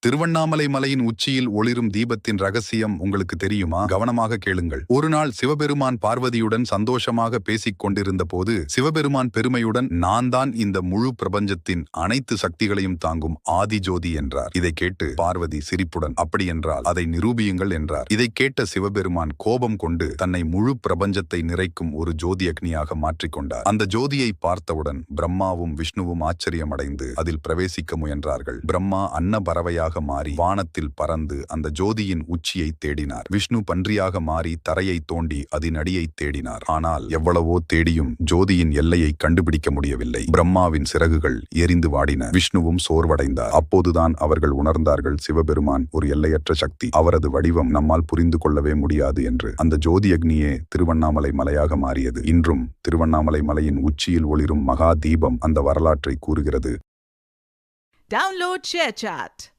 திருவண்ணாமலை மலையின் உச்சியில் ஒளிரும் தீபத்தின் ரகசியம் உங்களுக்கு தெரியுமா? கவனமாக கேளுங்கள். ஒரு நாள் சிவபெருமான் பார்வதியுடன் சந்தோஷமாக பேசிக் கொண்டிருந்த போது சிவபெருமான் பெருமையுடன், நான் தான் இந்த முழு பிரபஞ்சத்தின் அனைத்து சக்திகளையும் தாங்கும் ஆதி ஜோதி என்றார். இதை கேட்டு பார்வதி சிரிப்புடன், அப்படி என்றால் அதை நிரூபியுங்கள் என்றார். இதை கேட்ட சிவபெருமான் கோபம் கொண்டு தன்னை முழு பிரபஞ்சத்தை நிறைக்கும் ஒரு ஜோதி அக்னியாக மாற்றிக்கொண்டார். அந்த ஜோதியை பார்த்தவுடன் பிரம்மாவும் விஷ்ணுவும் ஆச்சரியமடைந்து அதில் பிரவேசிக்க முயன்றார்கள். பிரம்மா அன்னபறவையாக மாறி வானத்தில் பறந்து அந்த ஜோதியின் உச்சியை தேடினார். விஷ்ணு பன்றியாக மாறி தரையை தோண்டி அதன் அடியை தேடினார். ஆனால் எவ்வளவோ தேடியும் ஜோதியின் எல்லையை கண்டுபிடிக்க முடியவில்லை. பிரம்மாவின் சிறகுகள் எரிந்து வாடின. விஷ்ணுவும் சோர்வடைந்தார். அப்போதுதான் அவர்கள் உணர்ந்தார்கள், சிவபெருமான் ஒரு எல்லையற்ற சக்தி. அவரது வடிவம் நம்மால் புரிந்து கொள்ளவே முடியாது என்று. அந்த ஜோதி அக்னியே திருவண்ணாமலை மலையாக மாறியது. இன்றும் திருவண்ணாமலை மலையின் உச்சியில் ஒளிரும் மகா தீபம் அந்த வரலாற்றை கூறுகிறது. Download ShareChat.